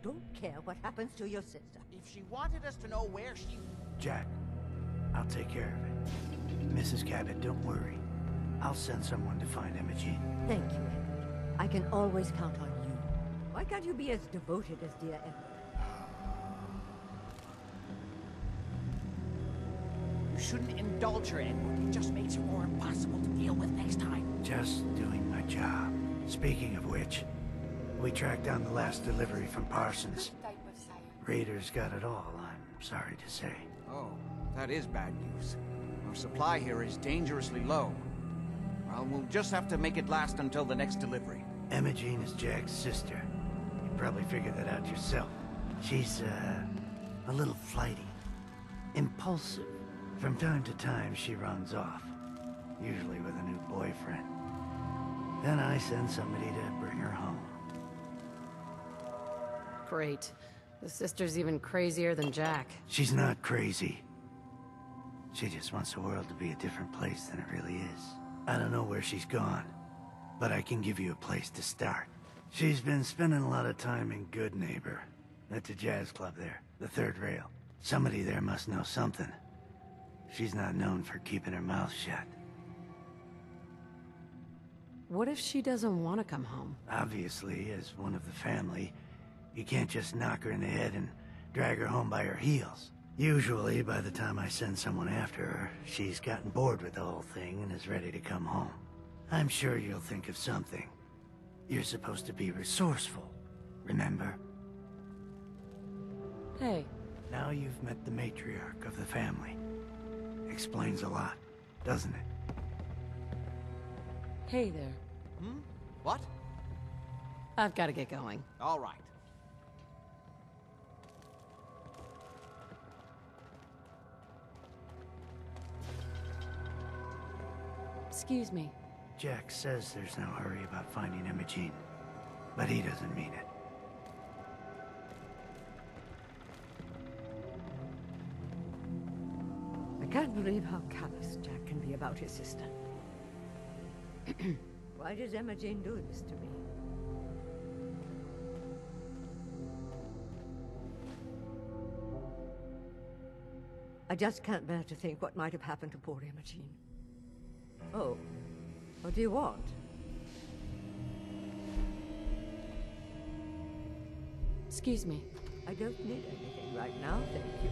don't care what happens to your sister. If she wanted us to know where she... Jack, I'll take care of it. Mrs. Cabot, don't worry. I'll send someone to find Emogene. Thank you, Edward. I can always count on you. Why can't you be as devoted as dear Edward? You shouldn't indulge her, Edward. It just makes her more impossible to deal with next time. Just doing my job. Speaking of which, we tracked down the last delivery from Parsons. Raiders got it all, I'm sorry to say. Oh, that is bad news. Our supply here is dangerously low. Well, we'll just have to make it last until the next delivery. Emogene is Jack's sister. You probably figured that out yourself. She's, a little flighty. Impulsive. From time to time, she runs off. Usually with a new boyfriend. Then I send somebody to bring her home. Great. The sister's even crazier than Jack. She's not crazy. She just wants the world to be a different place than it really is. I don't know where she's gone, but I can give you a place to start. She's been spending a lot of time in Good Neighbor. That's a jazz club there, the third rail. Somebody there must know something. She's not known for keeping her mouth shut. What if she doesn't want to come home? Obviously, as one of the family, you can't just knock her in the head and drag her home by her heels. Usually, by the time I send someone after her, she's gotten bored with the whole thing and is ready to come home. I'm sure you'll think of something. You're supposed to be resourceful, remember? Hey. Now you've met the matriarch of the family. Explains a lot, doesn't it? Hey there. Hmm? What? I've got to get going. All right. Excuse me. Jack says there's no hurry about finding Emogene, but he doesn't mean it. I can't believe how callous Jack can be about his sister. Why does Emogene do this to me? I just can't bear to think what might have happened to poor Emogene. Oh, what do you want? Excuse me. I don't need anything right now, thank you.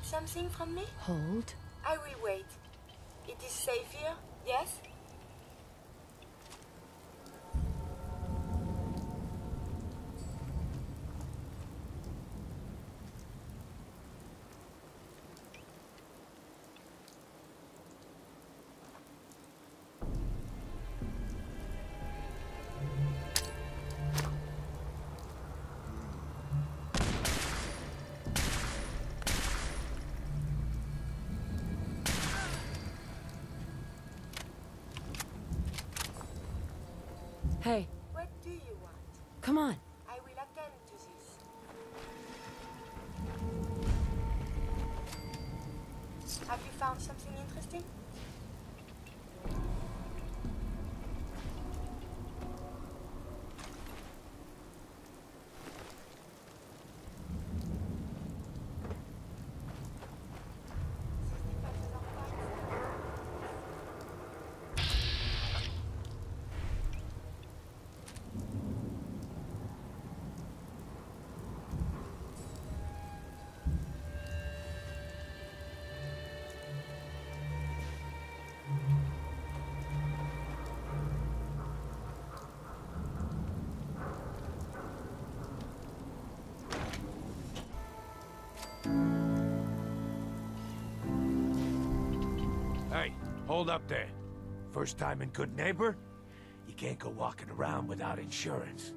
Something from me? Hold. I will wait. It is safe here, yes? Hey. What do you want? Come on. I will attend to this. Have you found something interesting? Hold up there. First time in Good Neighbor? You can't go walking around without insurance.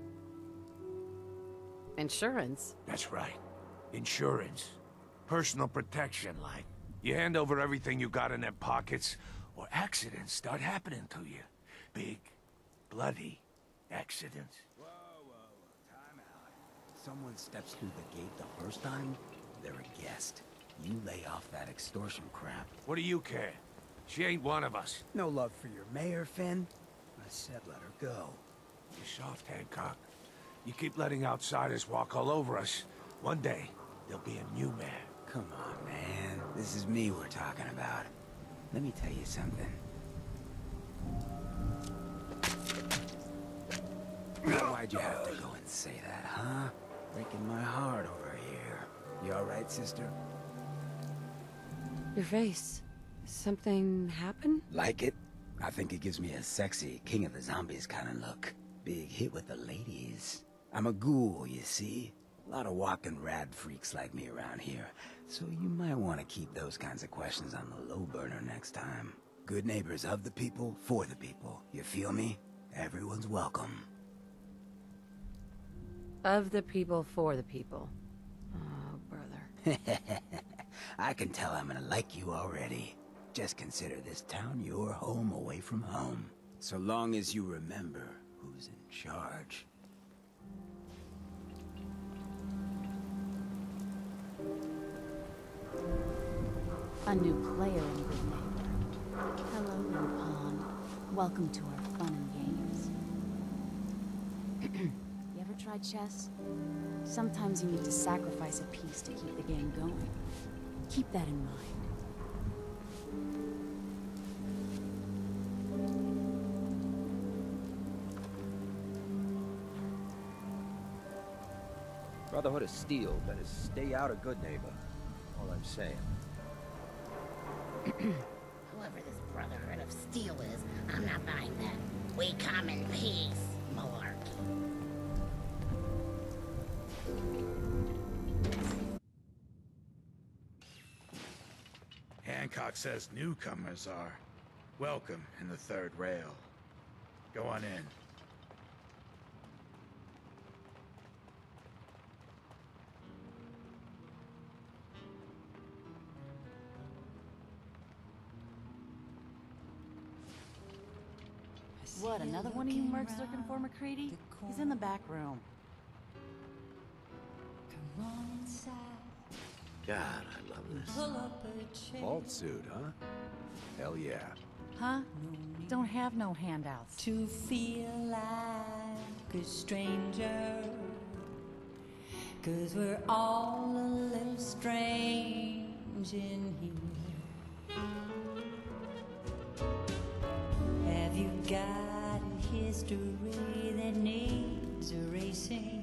Insurance? That's right. Insurance. Personal protection, like. You hand over everything you got in them pockets, or accidents start happening to you. Big, bloody accidents. Whoa, time out. Someone steps through the gate the first time, they're a guest. You lay off that extortion crap. What do you care? She ain't one of us. No love for your mayor, Finn? I said let her go. You soft, Hancock. You keep letting outsiders walk all over us. One day, there'll be a new mayor. Come on, man. This is me we're talking about. Let me tell you something. Why'd you have to go and say that, huh? Breaking my heart over here. You alright, sister? Your face. Something happened? Like it? I think it gives me a sexy King of the Zombies kind of look. Big hit with the ladies. I'm a ghoul, you see? A lot of walking rad freaks like me around here. So you might want to keep those kinds of questions on the low burner next time. Good neighbors of the people, for the people. You feel me? Everyone's welcome. Of the people, for the people. Oh, brother. I can tell I'm gonna like you already. Just consider this town your home away from home. So long as you remember who's in charge. A new player in Good Neighbor. Hello, little pawn. Welcome to our fun and games. You ever tried chess? Sometimes you need to sacrifice a piece to keep the game going. Keep that in mind. Brotherhood of Steel better stay out of Good Neighbor. All I'm saying. Whoever this Brotherhood of Steel is, I'm not buying that. We come in peace, malarkey. Hancock says newcomers are welcome in the third rail. Go on in. What, another one of you mercs looking for McCready? He's in the back room. God, I love this. Vault suit, huh? Hell yeah. Huh? Don't have no handouts. To feel like a stranger, 'cause we're all a little strange in here. Have you got a history that needs erasing?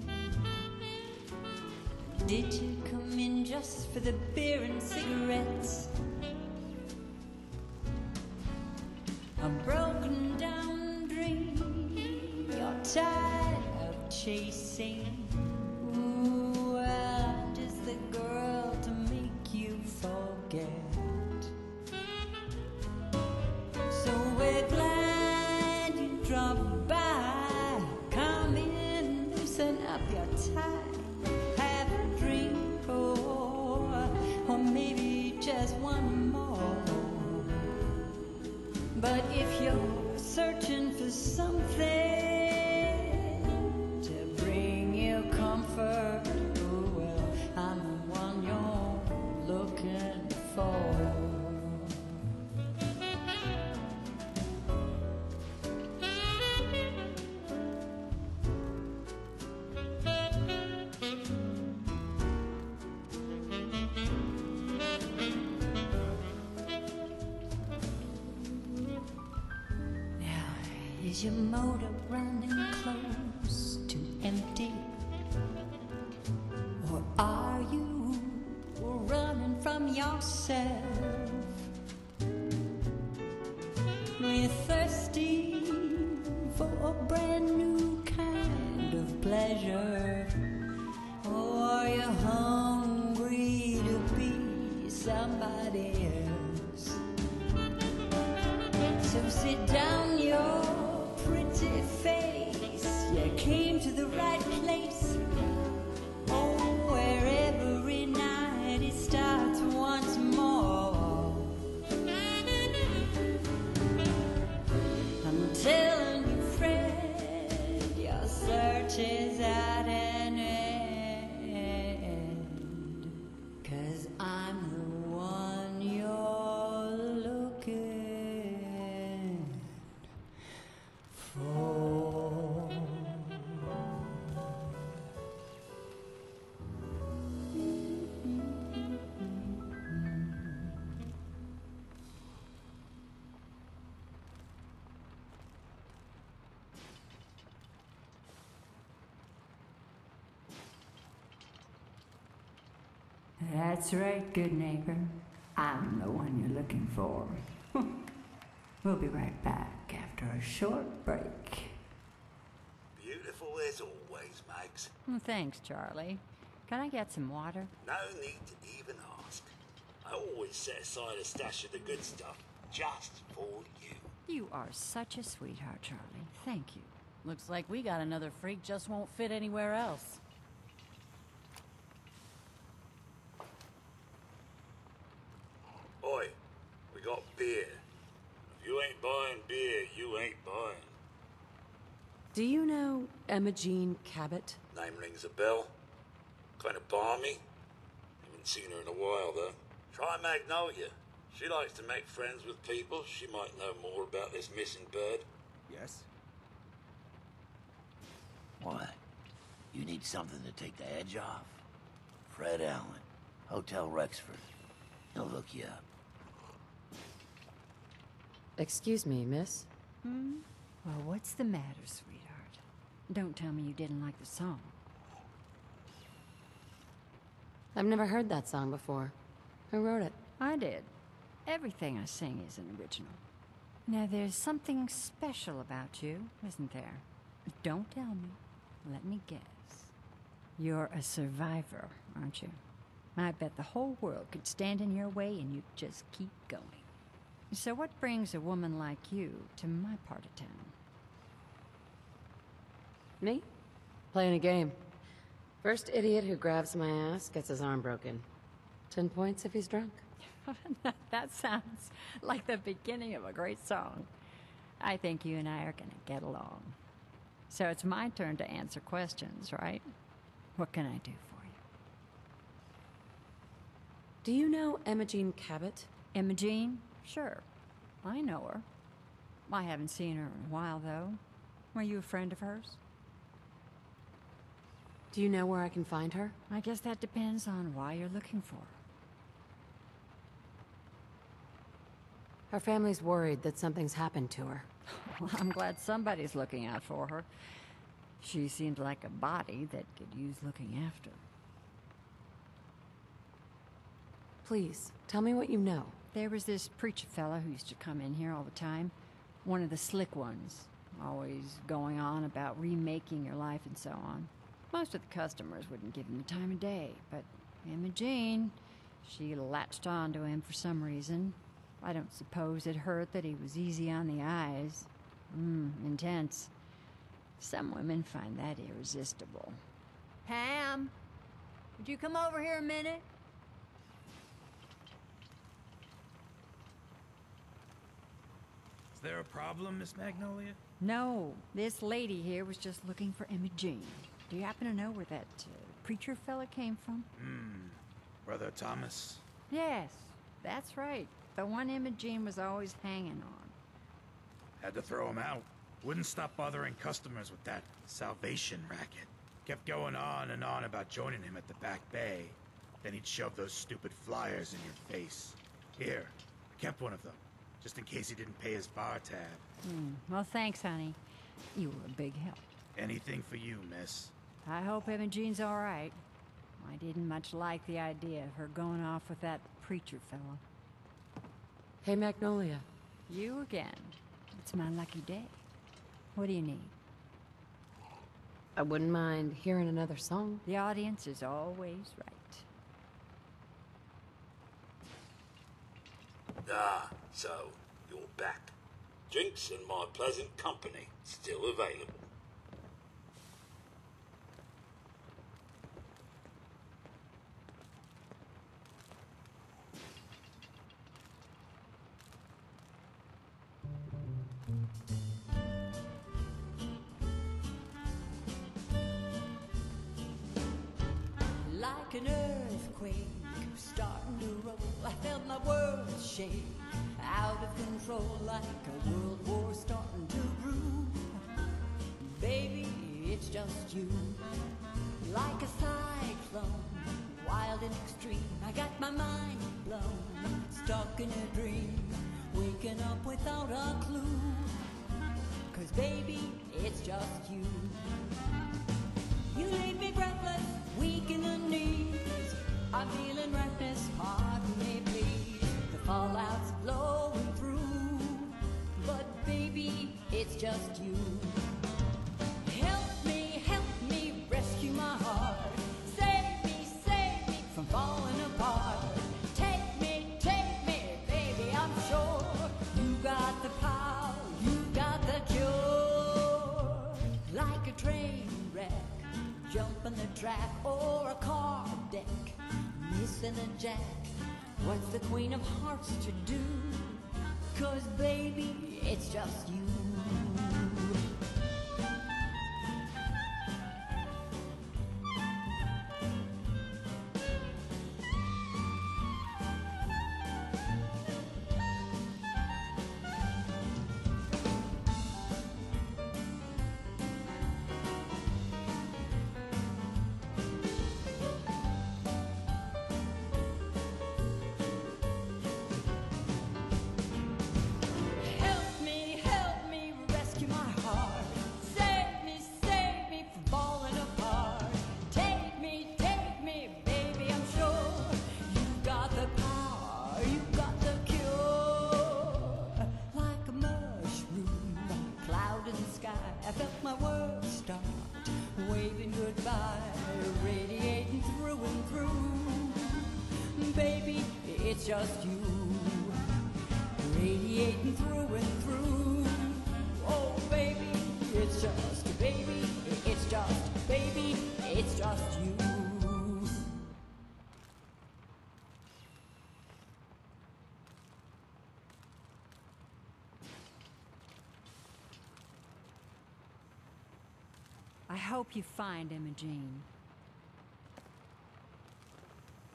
Did you come in just for the beer and cigarettes? A broken down dream you're tired of chasing. Ooh, I'm just the girl to make you forget. So we're glad you dropped by. Come in, loosen up your tie. Have a drink or maybe just one more. But if you're searching for something to bring you comfort, oh well, I'm the one you're looking for. Is your motor running close to empty? Or are you running from yourself? You're thirsty for a brand new kind of pleasure. Or are you hungry to be somebody else? That's right, good neighbor. I'm the one you're looking for. We'll be right back after a short break. Beautiful as always, Mags. Well, thanks, Charlie. Can I get some water? No need to even ask. I always set aside a stash of the good stuff, just for you. You are such a sweetheart, Charlie. Thank you. Looks like we got another freak just won't fit anywhere else. Oi, we got beer. If you ain't buying beer, you ain't buying. Do you know Emogene Cabot? Name rings a bell. Kind of balmy. Haven't seen her in a while, though. Try Magnolia. She likes to make friends with people. She might know more about this missing bird. Yes? What? You need something to take the edge off? Fred Allen, Hotel Rexford. He'll look you up. Excuse me, miss? Well, what's the matter, sweetheart? Don't tell me you didn't like the song. I've never heard that song before. Who wrote it? I did. Everything I sing is an original. Now, there's something special about you, isn't there? Don't tell me. Let me guess. You're a survivor, aren't you? I bet the whole world could stand in your way and you'd just keep going. So what brings a woman like you to my part of town? Me? Playing a game. First idiot who grabs my ass gets his arm broken. 10 points if he's drunk. That sounds like the beginning of a great song. I think you and I are gonna get along. So it's my turn to answer questions, right? What can I do for you? Do you know Emogene Cabot? Emogene? Sure. I know her. I haven't seen her in a while, though. Were you a friend of hers? Do you know where I can find her? I guess that depends on why you're looking for her. Her family's worried that something's happened to her. Well, I'm glad somebody's looking out for her. She seemed like a body that could use looking after. Please, tell me what you know. There was this preacher fella who used to come in here all the time. One of the slick ones. Always going on about remaking your life and so on. Most of the customers wouldn't give him the time of day, but Emogene, she latched on to him for some reason. I don't suppose it hurt that he was easy on the eyes. Intense. Some women find that irresistible. Pam, would you come over here a minute? Is there a problem, Miss Magnolia? No, this lady here was just looking for Emogene. Do you happen to know where that preacher fella came from? Brother Thomas? Yes, that's right. The one Emogene was always hanging on. Had to throw him out. Wouldn't stop bothering customers with that salvation racket. Kept going on and on about joining him at the back bay. Then he'd shove those stupid flyers in your face. Here, I kept one of them, just in case he didn't pay his bar tab. Well, thanks, honey. You were a big help. Anything for you, miss. I hope Emogene's all right. I didn't much like the idea of her going off with that preacher fella. Hey, Magnolia. You again. It's my lucky day. What do you need? I wouldn't mind hearing another song. The audience is always right. Ah, so you're back. Drinks and my pleasant company still available. Like an earthquake starting to roll, I felt my world shake. Out of control, like a world war starting to brew. Baby, it's just you. Like a cyclone, wild and extreme. I got my mind blown, stuck in a dream. Waking up without a clue. 'Cause baby, it's just you. You leave me breathless, weak in the knees. I'm feeling track or a card deck, missing a jack. What's the Queen of Hearts to do? 'Cause baby, it's just you. Help me, rescue my heart. Save me from falling apart. Take me, baby, I'm sure you've got the power, you've got the cure. Like a mushroom, a cloud in the sky, I felt my world start waving goodbye, radiating through and through. Baby, it's just you, radiating through and through. Oh, baby, it's just, baby, it's just, baby, it's just you. I hope you find Emogene.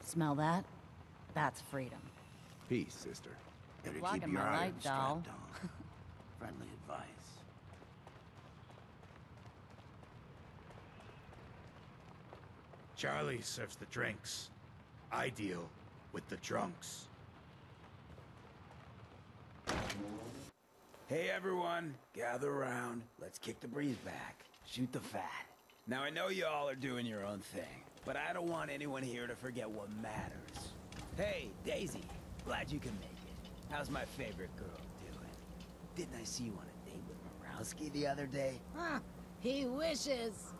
Smell that? That's freedom. Peace, sister. Better Blocking keep your my light, items doll. strapped on. Friendly advice. Charlie serves the drinks. I deal with the drunks. Hey everyone, gather around. Let's kick the breeze back. Shoot the fat. Now I know you all are doing your own thing, but I don't want anyone here to forget what matters. Hey, Daisy, glad you can make it. How's my favorite girl doing? Didn't I see you on a date with Morowski the other day? Huh, he wishes.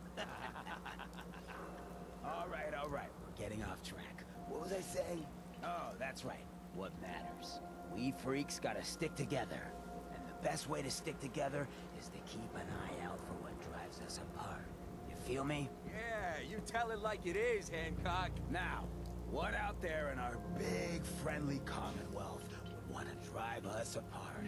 All right, we're getting off track. What was I saying? Oh, that's right, what matters. We freaks gotta stick together. And the best way to stick together is to keep an eye out for what drives us apart. You feel me? Yeah, you tell it like it is, Hancock. Now, what out there in our big, friendly Commonwealth would want to drive us apart?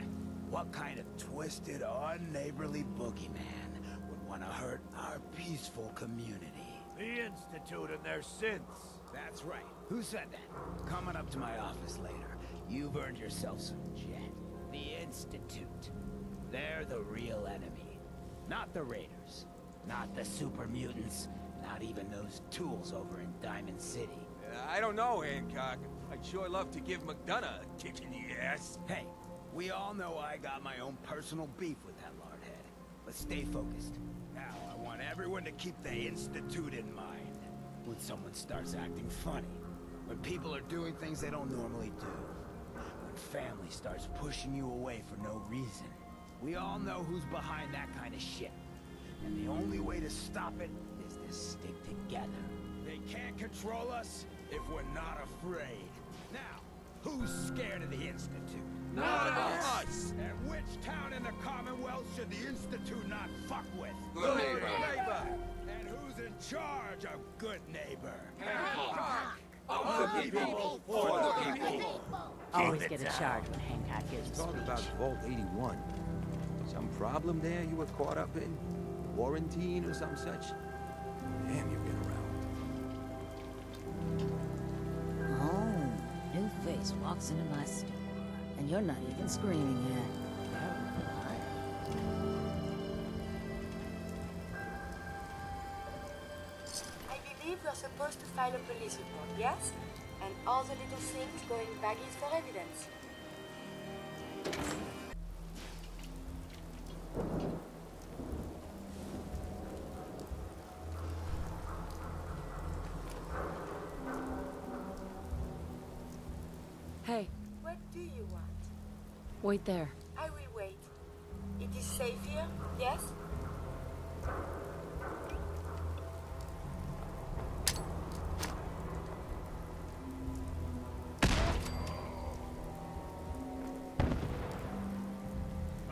What kind of twisted, unneighborly boogeyman would want to hurt our peaceful community? The Institute and their synths. That's right. Who said that? Coming up to my office later. You've earned yourself some jet. The Institute. They're the real enemy. Not the Raiders. Not the super mutants. Not even those tools over in Diamond City. I don't know, Hancock. I'd sure love to give McDonough a kick in the ass. Hey, we all know I got my own personal beef with that lardhead. But stay focused. Now, I want everyone to keep the Institute in mind. When someone starts acting funny. When people are doing things they don't normally do. When family starts pushing you away for no reason. We all know who's behind that kind of shit. And the only way to stop it is to stick together. They can't control us if we're not afraid. Now, who's scared of the Institute? Not us! And which town in the Commonwealth should the Institute not fuck with? Good neighbor. And who's in charge of good neighbor? Hancock! Of the people, for the people. Always get a charge when Hancock gives a Talk speech. about Vault 81. Some problem there you were caught up in? Quarantine or some such? Damn, you've been around. Oh, new face walks into my store. And you're not even screaming yet. I believe we're supposed to file a police report, yes? And all the little things go in baggies for evidence. Hey, What do you want? wait there. I will wait. It is safe here, yes?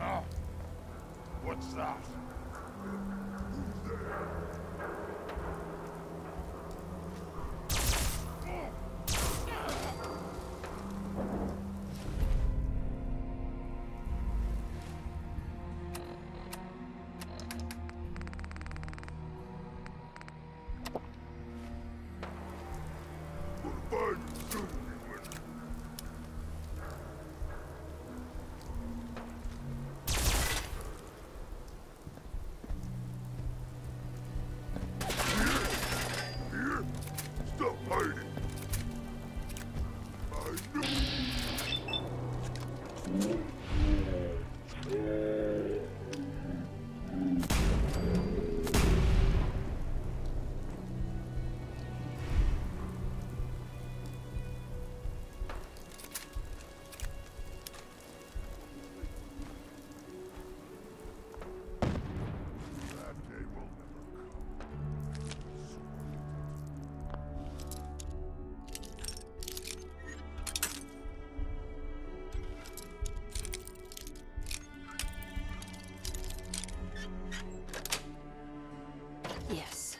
Oh, what's that? Who's there? Stop hiding. I knew. Yes.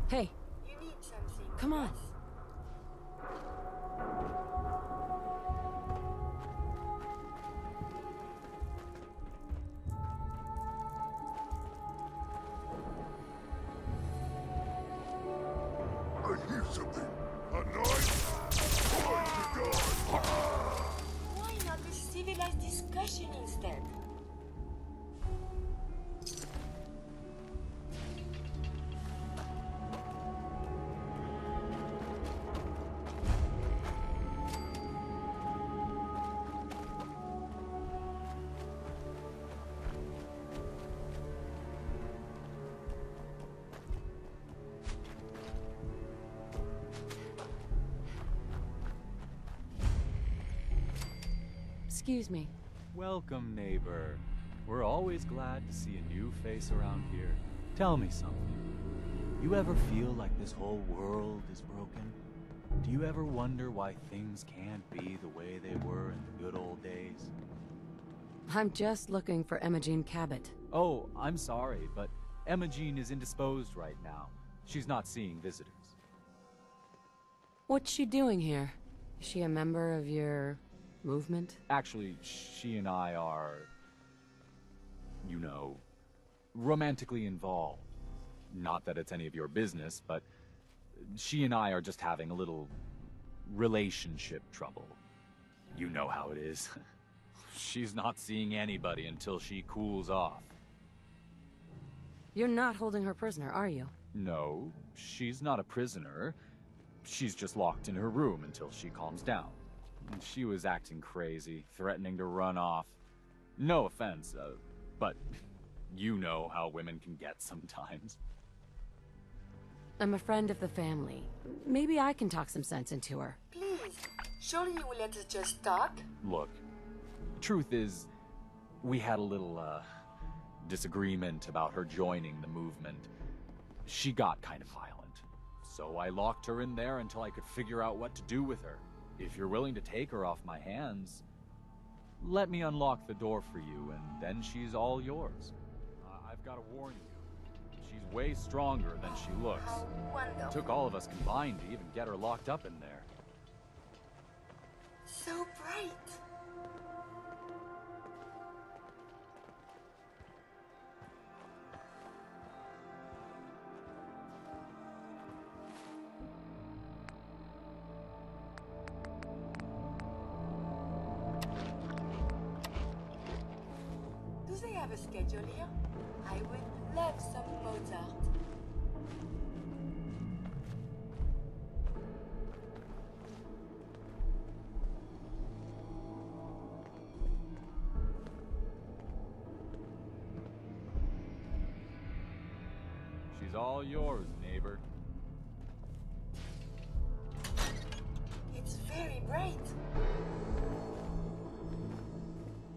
Hey. You need something. Come on. I hear something. A knife? Find the gun! Why not a civilized discussion instead? Excuse me. Welcome, neighbor. We're always glad to see a new face around here. Tell me something. You ever feel like this whole world is broken? Do you ever wonder why things can't be the way they were in the good old days? I'm just looking for Emogene Cabot. Oh, I'm sorry, but Emogene is indisposed right now. She's not seeing visitors. What's she doing here? Is she a member of your movement? Actually, she and I are, you know, romantically involved. Not that it's any of your business, but she and I are just having a little relationship trouble. You know how it is. She's not seeing anybody until she cools off. You're not holding her prisoner, are you? No, she's not a prisoner. She's just locked in her room until she calms down. She was acting crazy, threatening to run off. No offense, but you know how women can get sometimes. I'm a friend of the family. Maybe I can talk some sense into her. Please, surely you will let us just talk? Look, truth is, we had a little, disagreement about her joining the movement. She got kind of violent. So I locked her in there until I could figure out what to do with her. If you're willing to take her off my hands, let me unlock the door for you, and then she's all yours. I've got to warn you, she's way stronger than she looks. Wonderful. Took all of us combined to even get her locked up in there. So bright. Do they have a schedule here? I would love some Mozart. She's all yours, neighbor. It's very bright.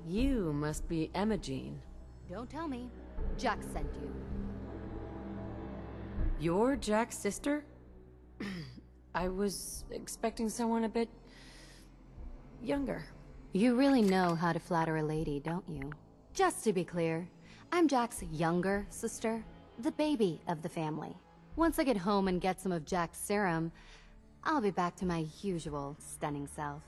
You must be Emogene. Don't tell me. Jack sent you. You're Jack's sister? I was expecting someone a bit younger. You really know how to flatter a lady, don't you? Just to be clear, I'm Jack's younger sister, the baby of the family. Once I get home and get some of Jack's serum, I'll be back to my usual stunning self.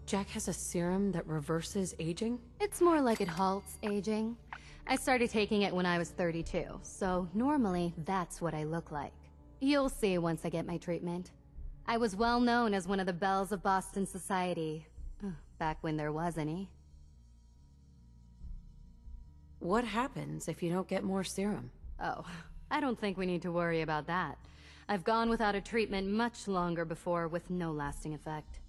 Jack has a serum that reverses aging? It's more like it halts aging. I started taking it when I was 32, so normally that's what I look like. You'll see once I get my treatment. I was well known as one of the belles of Boston society. Back when there was any. What happens if you don't get more serum? Oh, I don't think we need to worry about that. I've gone without a treatment much longer before with no lasting effect.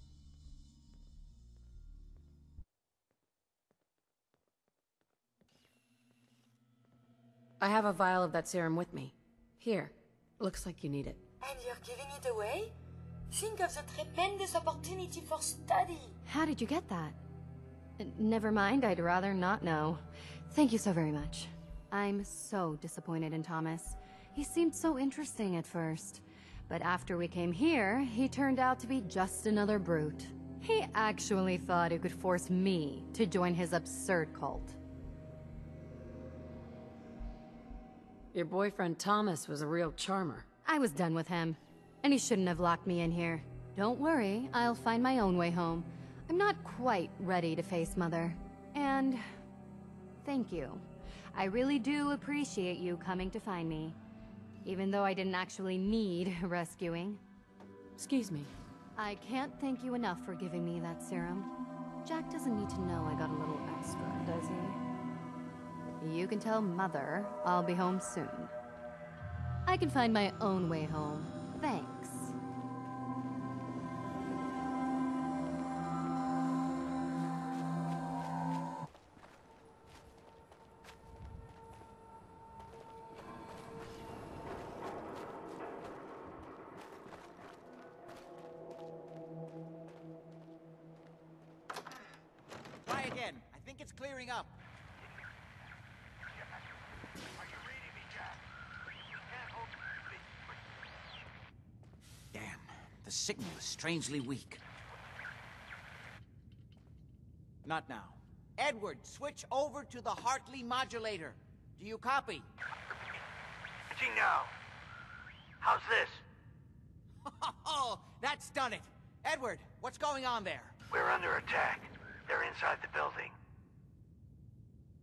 I have a vial of that serum with me. Here. Looks like you need it. And you're giving it away? Think of the tremendous opportunity for study. How did you get that? Never mind, I'd rather not know. Thank you so very much. I'm so disappointed in Thomas. He seemed so interesting at first. But after we came here, he turned out to be just another brute. He actually thought he could force me to join his absurd cult. Your boyfriend Thomas was a real charmer. I was done with him. And he shouldn't have locked me in here. Don't worry, I'll find my own way home. I'm not quite ready to face Mother. And thank you. I really do appreciate you coming to find me. Even though I didn't actually need rescuing. Excuse me. I can't thank you enough for giving me that serum. Jack doesn't need to know I got a little extra, does he? You can tell Mother I'll be home soon. I can find my own way home. Thanks. Try again. I think it's clearing up. Damn, the signal is strangely weak. Not now. Edward, switch over to the Hartley modulator. Do you copy? Switching now. How's this? Oh, that's done it. Edward, what's going on there? We're under attack. They're inside the building.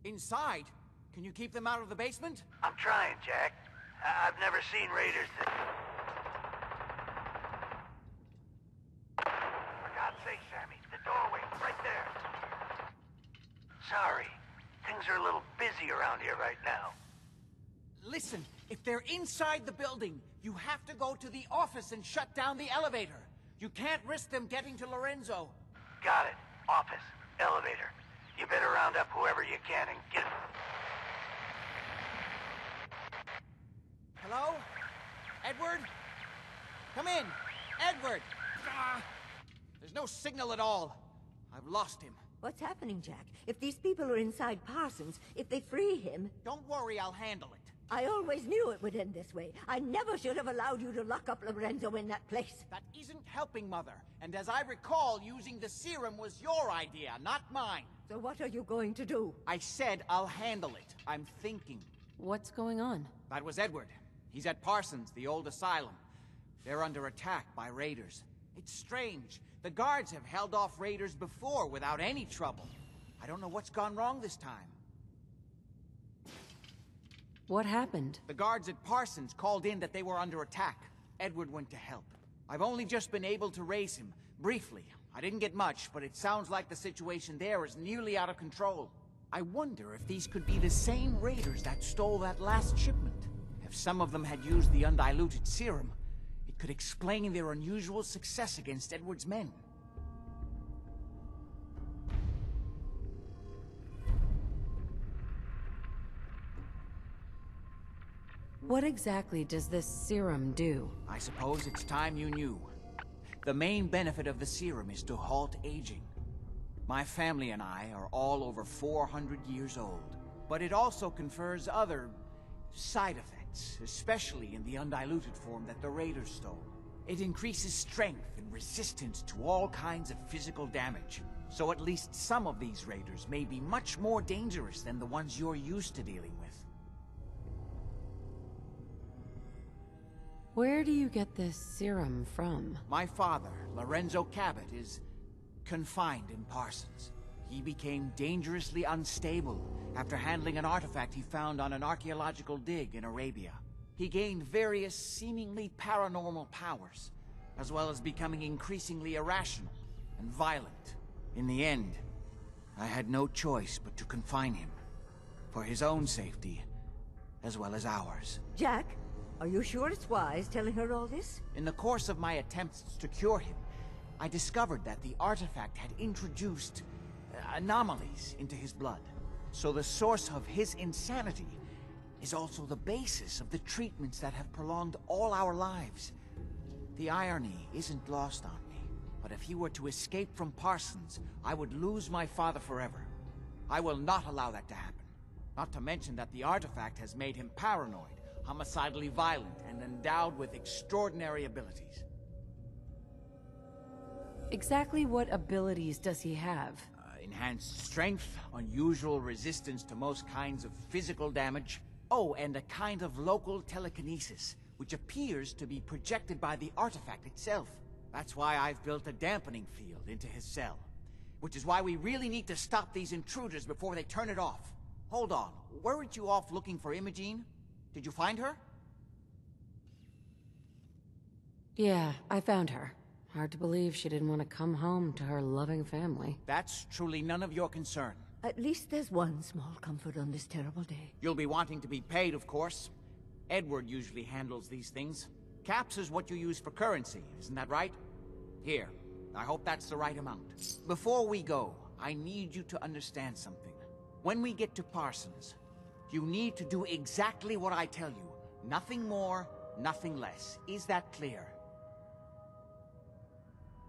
Inside? Can you keep them out of the basement? I'm trying, Jack. I've never seen raiders that... For God's sake, Sammy, the doorway, right there. Sorry. Things are a little busy around here right now. Listen, if they're inside the building, you have to go to the office and shut down the elevator. You can't risk them getting to Lorenzo. Got it. Office. Elevator. You better round up whoever you can and get... Hello? Edward? Come in! Edward! There's no signal at all. I've lost him. What's happening, Jack? If these people are inside Parsons, if they free him... Don't worry, I'll handle it. I always knew it would end this way. I never should have allowed you to lock up Lorenzo in that place. That isn't helping, Mother. And as I recall, using the serum was your idea, not mine. So what are you going to do? I said I'll handle it. I'm thinking. What's going on? That was Edward. He's at Parsons, the old asylum. They're under attack by raiders. It's strange. The guards have held off raiders before without any trouble. I don't know what's gone wrong this time. What happened? The guards at Parsons called in that they were under attack. Edward went to help. I've only just been able to raise him, briefly. I didn't get much, but it sounds like the situation there is nearly out of control. I wonder if these could be the same raiders that stole that last shipment. If some of them had used the undiluted serum, it could explain their unusual success against Edward's men. What exactly does this serum do? I suppose it's time you knew. The main benefit of the serum is to halt aging. My family and I are all over 400 years old. But it also confers other side effects, especially in the undiluted form that the raiders stole. It increases strength and resistance to all kinds of physical damage. So at least some of these raiders may be much more dangerous than the ones you're used to dealing with. Where do you get this serum from? My father, Lorenzo Cabot, is confined in Parsons. He became dangerously unstable after handling an artifact he found on an archaeological dig in Arabia. he gained various seemingly paranormal powers, as well as becoming increasingly irrational and violent. In the end, I had no choice but to confine him, for his own safety, as well as ours. Jack, are you sure it's wise telling her all this? In the course of my attempts to cure him, I discovered that the artifact had introduced anomalies into his blood. So the source of his insanity is also the basis of the treatments that have prolonged all our lives. The irony isn't lost on me, but if he were to escape from Parsons, I would lose my father forever. I will not allow that to happen. Not to mention that the artifact has made him paranoid, homicidally violent, and endowed with extraordinary abilities. Exactly what abilities does he have? Enhanced strength, unusual resistance to most kinds of physical damage. Oh, and a kind of local telekinesis, which appears to be projected by the artifact itself. That's why I've built a dampening field into his cell. Which is why we really need to stop these intruders before they turn it off. Hold on, weren't you off looking for Emogene? Did you find her? Yeah, I found her. Hard to believe she didn't want to come home to her loving family. That's truly none of your concern. At least there's one small comfort on this terrible day. You'll be wanting to be paid, of course. Edward usually handles these things. Caps is what you use for currency, isn't that right? Here, I hope that's the right amount. Before we go, I need you to understand something. When we get to Parsons, you need to do exactly what I tell you. Nothing more, nothing less. Is that clear?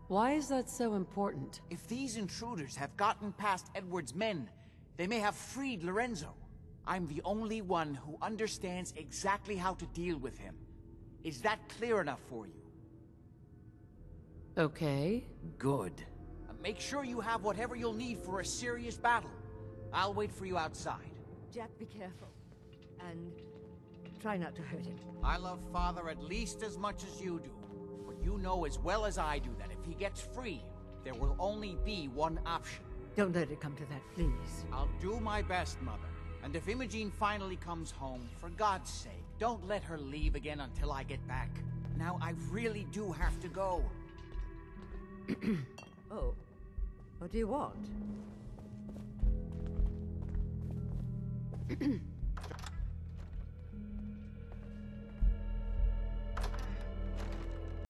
Why is that so important? If these intruders have gotten past Edward's men, they may have freed Lorenzo. I'm the only one who understands exactly how to deal with him. Is that clear enough for you? Okay. Good. Make sure you have whatever you'll need for a serious battle. I'll wait for you outside. Jack, be careful. And try not to hurt him. I love Father at least as much as you do. But you know as well as I do that if he gets free, there will only be one option. Don't let it come to that, please. I'll do my best, Mother. And if Emogene finally comes home, for God's sake, don't let her leave again until I get back. Now, I really do have to go. Oh. What do you want?